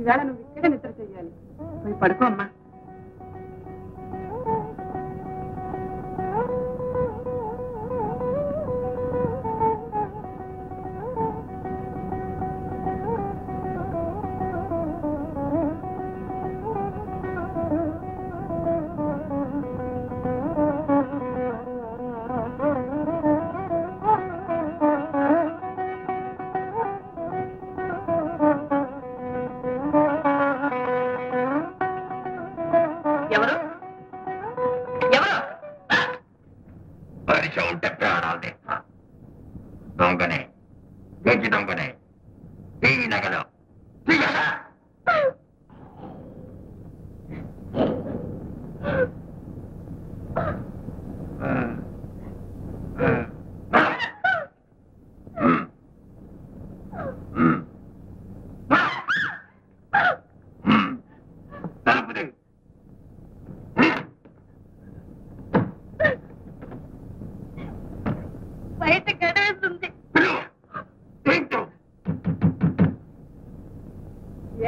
ఈవేళ నువ్వు ఇక్కడ నిద్ర చెయ్యాలి. పోయి పడుకో అమ్మా.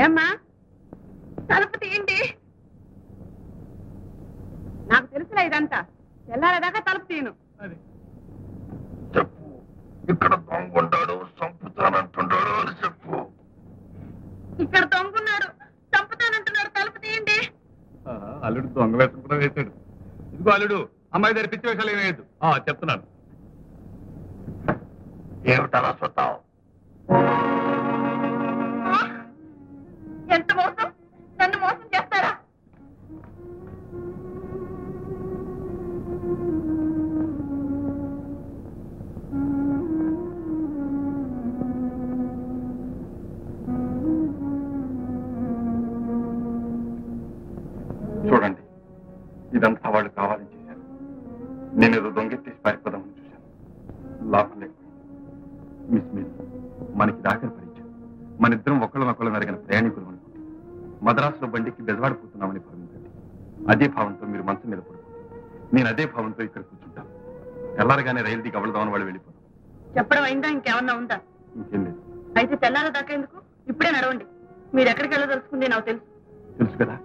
ఏమ్మా తలుపు తీయండి. నాకు తెలుసులే ఇదంతా. తెల్లారేదాకా తలుపు తీయను. చెప్పు, ఇక్కడ దొంగుంటాడు చంపుతానంటున్నాడు అని చెప్పు. ఇక్కడ దొంగున్నాడు చంపుతానంటున్నాడు. తలుపు తీయండి. అల్లుడు దొంగ వేషం కూడా వేశాడు. ఇదిగో అల్లుడు, అమ్మాయి దగ్గర పిచ్చి వేషాలు ఏమేయద్దు. చెప్తున్నాను. ఏమిటలా చూస్తావు? ఎంత మోసం! నన్ను మోసం చేస్తారా? చూడండి, ఇదంతా వాళ్ళు కావాలని చేశారు. నేను ఏదో దొంగెత్తేసి పారిపోదామని చూశాను. లాభం లేకపోయింది. మిస్ మేరీ, మనకి దాఖలు పరిచయం. మన ఇద్దరం ఒకళ్ళనొకళ్ళు మెరగిన ప్రయాణికులు అనుకుంటే మద్రాసులో బండికి బెజవాడిపోతున్నామని భావించండి. అదే భావంతో మీరు మనసు మీద పడుతుంది. నేను అదే భావంతో ఇక్కడ కూర్చుంటాను. తెల్లారగానే రైలు దిగి అవడదామని వాళ్ళు వెళ్ళిపోతాం. చెప్పడం అయిందా? ఇంకేమన్నా ఉందా? ఇంకేం లేదు. అయితే తెల్లార దాకా ఎందుకు? ఇప్పుడే నడవండి. మీరు ఎక్కడికి వెళ్ళదలుచుకుంది నాకు తెలుసు. తెలుసు కదా,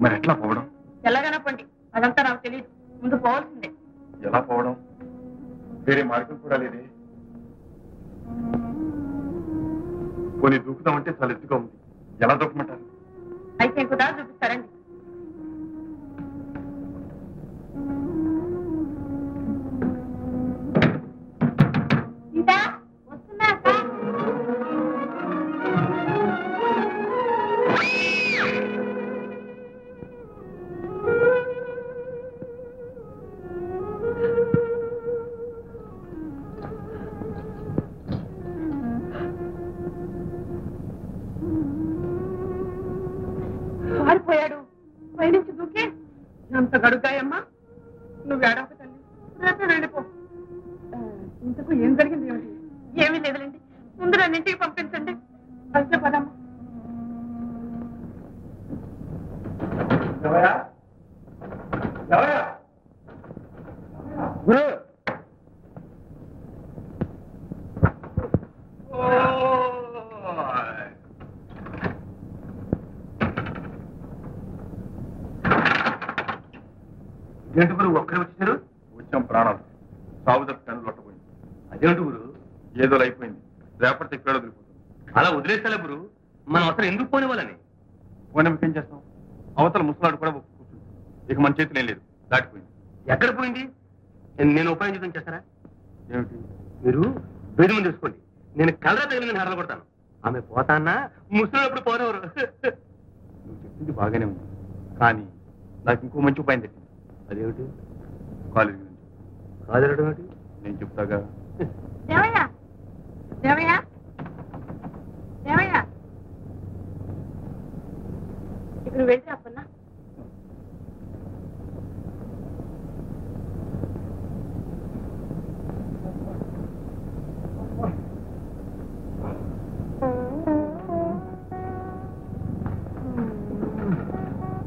మరి ఎట్లా పోవడం? ఎలాగైనా పండి, అదంతా నాకు తెలియదు. ముందు పోవాల్సిందే. ఎలా పోవడం? వేరే మార్గం కూడా లేదే. పోనీ దూకుదామంటే చాలా ఎత్తుగా ఉంది. ఎలా దూకమంటారు? అయితే ఇంకో దారి చూపిస్తారండి. పారిపోయాడు. పైనుంచి దూకే ఎంత గడుగాయమ్మా. నువ్వు ఏడవక తల్లి, రేపే వెళ్ళిపో. ఇంతకు ఏం జరిగింది ఏమిటి? ఏమీ లేదులేండి. ముందు నన్ను ఇంటికి పంపించండి. అయితే పదమ్మా. గురు, ఏంటి గురు ఒక్కరే వచ్చారు? వచ్చాం ప్రాణాలు. సాగు తప్పి కన్ను లొట్టపోయింది. అదేంటి గురు? ఏదో అయిపోయింది. రేపటి ఇక్కడ వదిలిపోతుంది. అలా వదిలేస్తాలే గురు. మనం అసలు ఎందుకు పోని వాళ్ళని? పోనీ ఏం చేస్తాం? అవతల ముసలాడు కూడా కూర్చుంది. ఇక మన చేతులు ఏం లేదు, దాటిపోయింది. ఎక్కడ పోయింది? నేను ఉపాయం చూద్దాం చేస్తారా? ఏమిటి? మీరు వేడి ముందు తీసుకోండి. నేను కలరా తగిలిందని హడలు కొడతాను. ఆమె పోతాన్నా ముసలినప్పుడు పోనేవారు. నువ్వు చెప్పింది బాగానే ఉంది, కానీ నాకు ఇంకో మంచి ఉపాయం తెలిసింది. అదేమిటి? కాలేజీ గురించి. కాదనడం ఏంటి? నేను చెప్తాగా. దేవయ్య, దేవయ్య, దేవయ్య, ఇప్పుడు వెళ్ళి అప్పన్నా.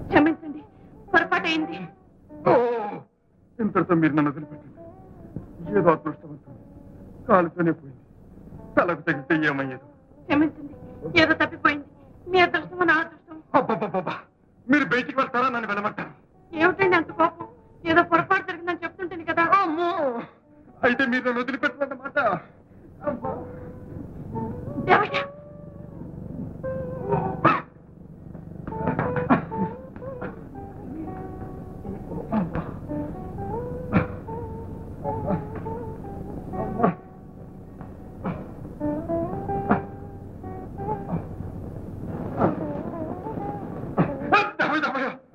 క్షమించండి, పొరపాటైంది. ఇంతటితో మీరు నన్ను వదిలిపెట్టండి. ఏదో అదృష్టవంతం కాలుతోనే పోయింది. తలకు తగిలితే ఏమయ్యేది? క్షమించండి, ఏదో తప్పిపోయింది. మీ అదృష్టమో నా అదృష్టం. అబ్బబ్బబ్బబ్బా! మీరు బయటికి వెళ్తారా నన్ను వెళ్ళమంటారు? ఏమిటండి అంత కోపం? ఏదో పొరపాటు జరిగిందని చెప్తుంటుంది కదా. అమ్మో! అయితే మీరు నన్ను వదిలిపెట్టదన్నమాట. దేవయ్య,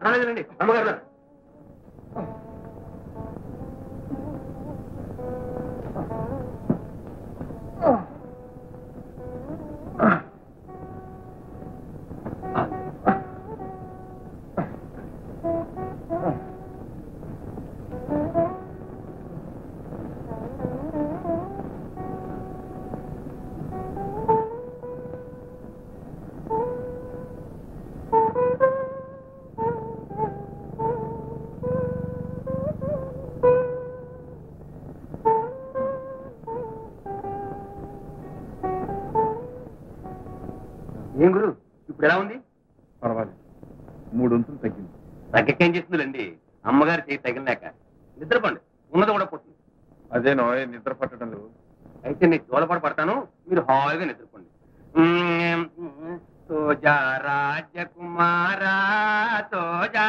రాలేదండి అమ్మగారు. ఏం గురు ఇప్పుడు ఎలా ఉంది? పర్వాలేదు, 3 వంతులు తగ్గింది. తగ్గకేం చేస్తుందండి, అమ్మగారి చేయి తగిలినాక. నిద్రపోండి, ఉన్నది కూడా పోతుంది. అదేనో నిద్ర పట్టడం లేదు. అయితే నేను జోలపాటు పడతాను, మీరు హాయిగా నిద్రపోండి. సోజా రాజకుమారా సోజా.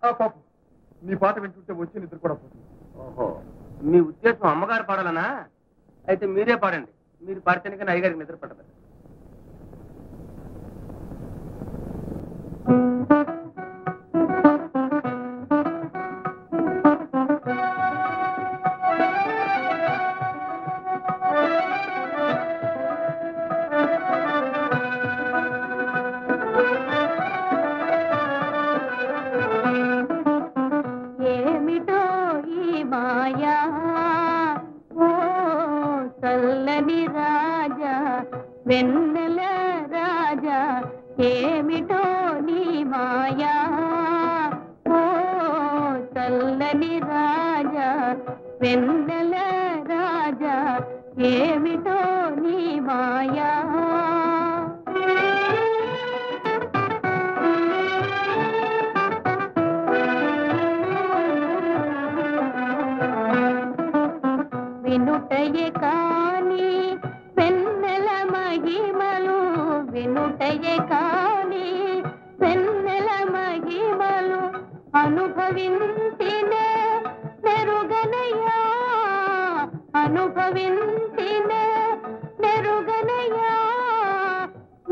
పాపం, నీ పాట వింటుంటే వచ్చి నిద్ర కూడా పోతుంది. ఓహో, మీ ఉద్దేశం అమ్మగారు పాడాలనా? అయితే మీరే పాడండి. మీరు పాడితేనే కానీ అయ్యగారికి నిద్ర పట్టదు. ఏమిటో ఈ మాయా ఓ చల్లని రాజా, వెన్నెల రాజా, ఏమిటో నీ మాయా ఓ చల్లని రాజా, వెన్నెల రాజా, ఏమిటో నీ మాయా. వినుటయే కాని వెన్నెల మహిమలు, వినుటయే కాని వెన్నెల మహిమలు, అనుభవించినే నెరుగనయ్యా, అనుభవించినే నెరుగనయ్యా,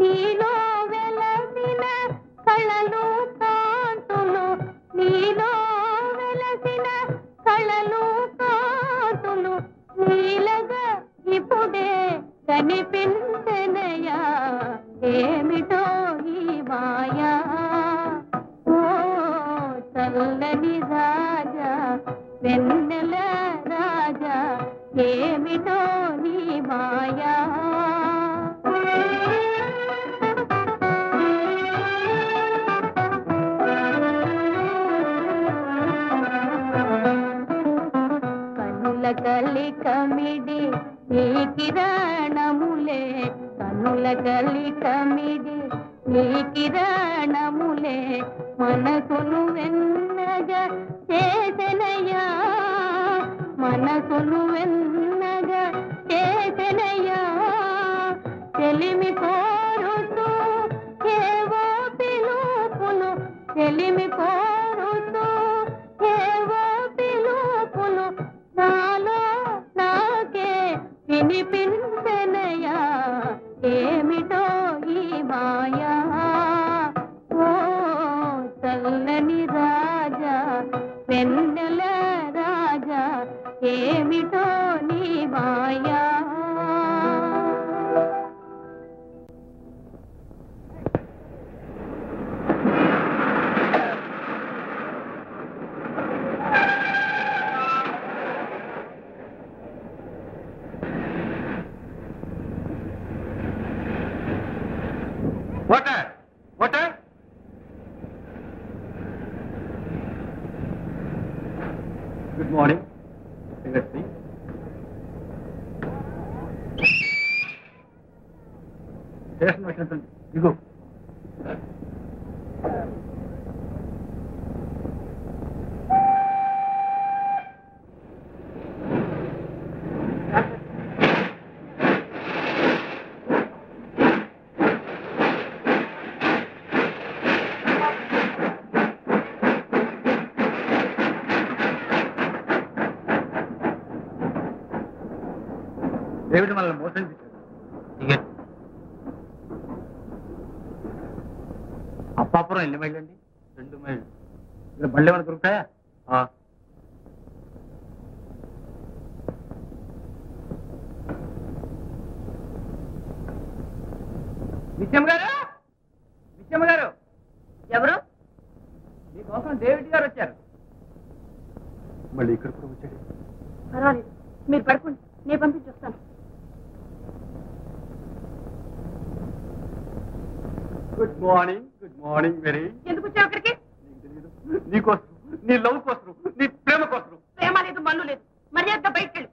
నీలో వెలసిన కళలు కాంతులు, నీలో వెలసిన కళలు కాంతులు, నీలగా ఇప్పుడే కనిపించనయా, ఏమిటో ఈ మాయా ఓ చల్లని రాజా, వెన్నెల రాజా, ఏమిటో నీ మాయా. కనుల కలి కమిడి నీ కిరణములే, కనుల కలి కమిడి నీ కిరణములే, మనసును వెన్నగా చేసెనయ్యా, మనసును వెన్నగా చేసెనయ్యా, చెలిమి కోరుతూ ఏవో పిలుపులు, చెలిమి కోరుతూ ఏవో పిలుపులు, నాలో నాకే వినిపించనయా, ఏమిటో ఈ మాయా ఓ చల్లని రాజా, వెన్నెల రాజా, ఏమిటో నీ మాయా. Water water. Good morning. Station వచ్చినట్టుంది. ఇదిగో ఏమిటి మనల్ని మోసం చేశారు? అప్పాపురం ఎన్ని మైళ్ళు అండి? 2 మైళ్ళు. ఇక్కడ బళ్ళు ఏమైనా దొరుకుతాయా? విషయం గారు, విషయం గారు, ఎవరు? మీకోసం డేవిడ్ గారు వచ్చారు. మళ్ళీ ఇక్కడ కూడా వచ్చాడు. పర్వాలేదు, మీరు పడుకోండి, నేను పంపించి వస్తాను. Good morning very. ఎందుకు వచ్చావు అక్కడికి? నీకోసం, నీ లవ్ కోసం, నీ ప్రేమ కోసం. ప్రేమ లేదు, మన్ను లేదు. మర్యాదగా బయటకెళ్ళు.